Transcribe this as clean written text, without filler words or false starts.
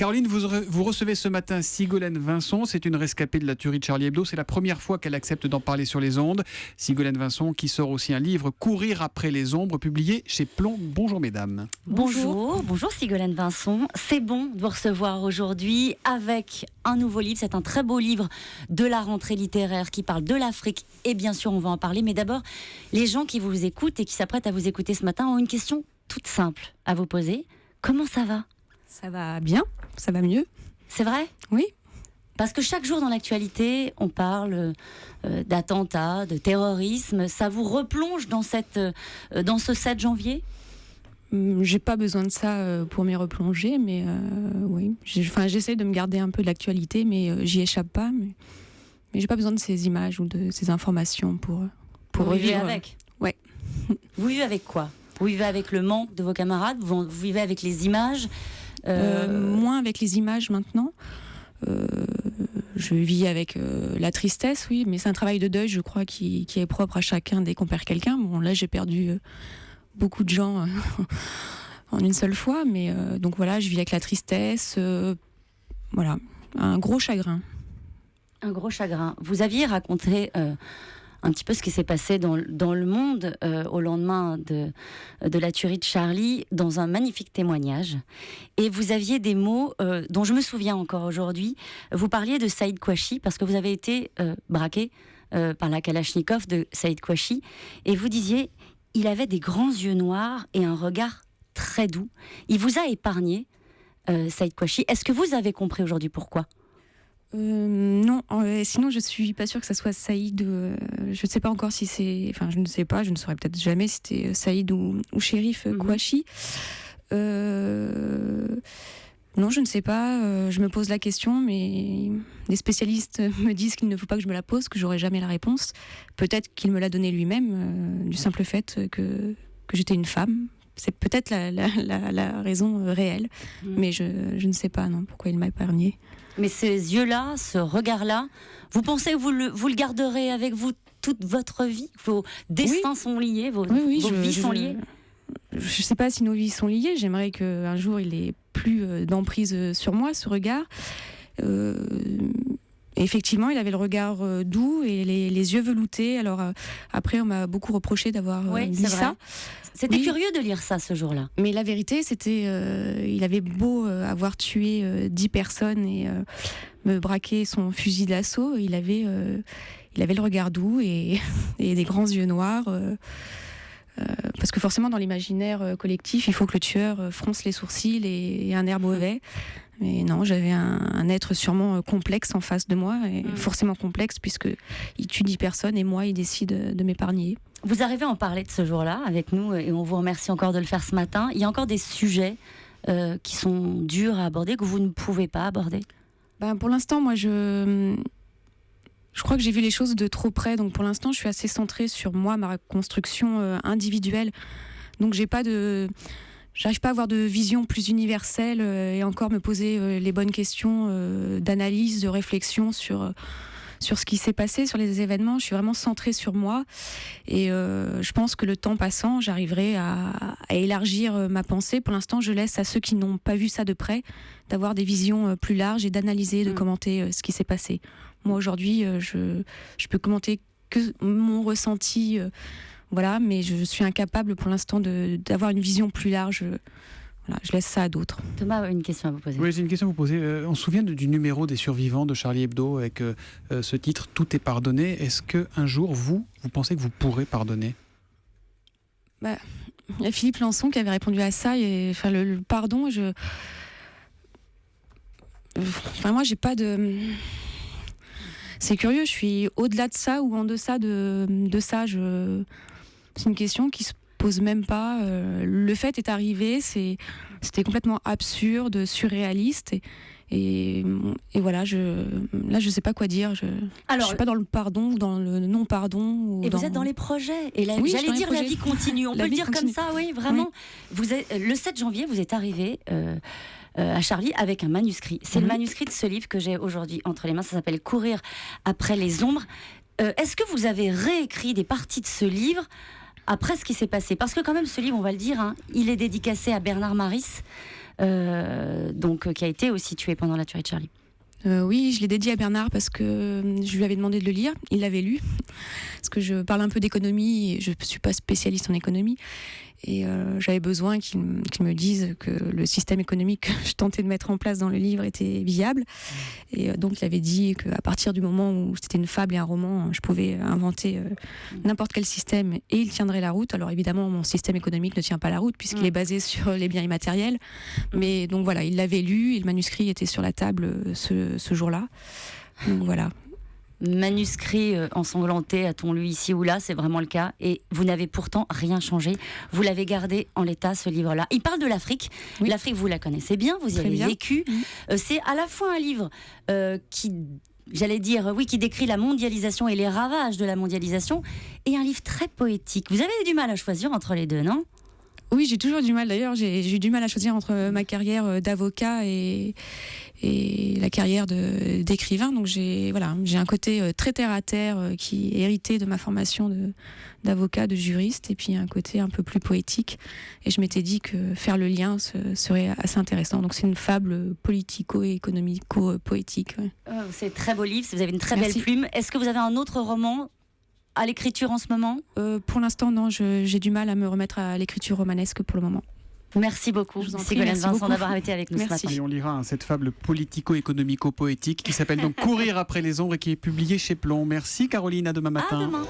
Caroline, vous recevez ce matin Sigolène Vincent. C'est une rescapée de la tuerie de Charlie Hebdo. C'est la première fois qu'elle accepte d'en parler sur les ondes. Sigolène Vincent qui sort aussi un livre, Courir après les ombres, publié chez Plomb. Bonjour mesdames. Bonjour Sigolène Vincent. C'est bon de vous recevoir aujourd'hui avec un nouveau livre. C'est un très beau livre de la rentrée littéraire qui parle de l'Afrique. Et bien sûr, on va en parler. Mais d'abord, les gens qui vous écoutent et qui s'apprêtent à vous écouter ce matin ont une question toute simple à vous poser. Comment ça va ? Ça va bien, ça va mieux. C'est vrai ? Oui. Parce que chaque jour dans l'actualité, on parle d'attentats, de terrorisme. Ça vous replonge dans ce 7 janvier ? J'ai pas besoin de ça pour m'y replonger, mais oui. J'essaie de me garder un peu de l'actualité, mais j'y échappe pas. Mais j'ai pas besoin de ces images ou de ces informations pour vous revivre. Vivez avec ? Ouais. Vous vivez avec quoi ? Vous vivez avec le manque de vos camarades ? Vous vivez avec les images ? Moins avec les images maintenant. Je vis avec la tristesse, oui, mais c'est un travail de deuil, je crois, qui est propre à chacun dès qu'on perd quelqu'un. Bon, là, j'ai perdu beaucoup de gens en une seule fois, mais donc voilà, je vis avec la tristesse. Voilà, un gros chagrin. Un gros chagrin. Vous aviez raconté un petit peu ce qui s'est passé dans le monde au lendemain de la tuerie de Charlie, dans un magnifique témoignage. Et vous aviez des mots dont je me souviens encore aujourd'hui. Vous parliez de Saïd Kouachi, parce que vous avez été braqué par la Kalachnikov de Saïd Kouachi. Et vous disiez, il avait des grands yeux noirs et un regard très doux. Il vous a épargné, Saïd Kouachi. Est-ce que vous avez compris aujourd'hui pourquoi ? Non, sinon je suis pas sûre que ça soit Saïd. Je ne sais pas encore si c'est. Enfin, je ne sais pas, je ne saurais peut-être jamais si c'était Saïd ou Chérif Kouachi. Non, je ne sais pas. Je me pose la question, mais les spécialistes me disent qu'il ne faut pas que je me la pose, que j'aurai jamais la réponse. Peut-être qu'il me l'a donnée lui-même, du simple fait que j'étais une femme. C'est peut-être la raison réelle, mais je ne sais pas pourquoi il m'a épargnée. Mais ces yeux-là, ce regard-là, vous pensez que vous le garderez avec vous toute votre vie ? Vos destins sont liés, vos vies sont liées ? Je ne sais pas si nos vies sont liées. J'aimerais qu'un jour, il ait plus d'emprise sur moi, ce regard. Effectivement, il avait le regard doux et les yeux veloutés. Alors après, on m'a beaucoup reproché d'avoir dit ça. C'était curieux de lire ça ce jour-là. Mais la vérité, c'était, il avait beau avoir tué 10 personnes et me braquer son fusil d'assaut, il avait le regard doux et des grands yeux noirs. Parce que forcément, dans l'imaginaire collectif, il faut que le tueur fronce les sourcils et un air mauvais. Mais non, j'avais un être sûrement complexe en face de moi, et forcément complexe, puisqu'il tue 10 personnes et moi, il décide de m'épargner. Vous arrivez à en parler de ce jour-là avec nous, et on vous remercie encore de le faire ce matin. Il y a encore des sujets qui sont durs à aborder, que vous ne pouvez pas aborder ? Pour l'instant, moi, je crois que j'ai vu les choses de trop près. Donc pour l'instant, je suis assez centrée sur moi, ma construction individuelle. Donc j'arrive pas à avoir de vision plus universelle et encore me poser les bonnes questions d'analyse, de réflexion sur ce qui s'est passé, sur les événements. Je suis vraiment centrée sur moi et je pense que le temps passant, j'arriverai à élargir ma pensée. Pour l'instant, je laisse à ceux qui n'ont pas vu ça de près d'avoir des visions plus larges et d'analyser, de commenter ce qui s'est passé. Moi, aujourd'hui, je peux commenter que mon ressenti, voilà, mais je suis incapable pour l'instant d'avoir une vision plus large. Voilà, je laisse ça à d'autres. Thomas a une question à vous poser. Oui, j'ai une question à vous poser. On se souvient du numéro des survivants de Charlie Hebdo avec ce titre « Tout est pardonné ». Est-ce qu'un jour, vous pensez que vous pourrez pardonner ? Il y a Philippe Lançon qui avait répondu à ça. Et, le pardon, moi, j'ai pas de... C'est curieux, je suis au-delà de ça ou en deçà de ça. C'est une question qui se pose même pas. Le fait est arrivé, c'était complètement absurde, surréaliste. Et voilà, là, je sais pas quoi dire. Je suis pas dans le pardon ou dans le non-pardon. Vous êtes dans les projets. Et j'allais dire la vie continue. On peut le dire continue. Comme ça, oui, vraiment. Oui. Le 7 janvier, vous êtes arrivé... à Charlie avec un manuscrit. C'est le manuscrit de ce livre que j'ai aujourd'hui entre les mains. Ça s'appelle « Courir après les ombres ». Est-ce que vous avez réécrit des parties de ce livre après ce qui s'est passé ? Parce que quand même, ce livre, on va le dire, il est dédicacé à Bernard Maris, qui a été aussi tué pendant la tuerie de Charlie. Oui, je l'ai dédié à Bernard parce que je lui avais demandé de le lire. Il l'avait lu. Parce que je parle un peu d'économie et je ne suis pas spécialiste en économie. Et j'avais besoin qu'il me dise que le système économique que je tentais de mettre en place dans le livre était viable. Et donc il avait dit qu'à partir du moment où c'était une fable et un roman, je pouvais inventer n'importe quel système et il tiendrait la route. Alors évidemment, mon système économique ne tient pas la route puisqu'il est basé sur les biens immatériels. Mais donc voilà, il l'avait lu et le manuscrit était sur la table ce jour-là. Donc voilà. Manuscrit ensanglanté, a-t-on lu ici ou là, c'est vraiment le cas. Et vous n'avez pourtant rien changé. Vous l'avez gardé en l'état, ce livre-là. Il parle de l'Afrique. Oui. L'Afrique, vous la connaissez bien, vous y avez vécu. C'est à la fois un livre qui décrit la mondialisation et les ravages de la mondialisation, et un livre très poétique. Vous avez eu du mal à choisir entre les deux, non ? Oui, j'ai toujours du mal. D'ailleurs, j'ai eu du mal à choisir entre ma carrière d'avocat et la carrière d'écrivain. Donc j'ai un côté très terre à terre qui est hérité de ma formation d'avocat, de juriste, et puis un côté un peu plus poétique. Et je m'étais dit que faire le lien serait assez intéressant. Donc c'est une fable politico-économico-poétique. Ouais. C'est très beau livre. Vous avez une très belle plume. Est-ce que vous avez un autre roman à l'écriture en ce moment ? Pour l'instant, non. J'ai du mal à me remettre à l'écriture romanesque pour le moment. Merci beaucoup, Ségolène Vincent, d'avoir été avec nous ce matin. Et on lira cette fable politico-économico-poétique qui s'appelle donc Courir après les ombres et qui est publiée chez Plomb. Merci Caroline, à demain matin. À demain.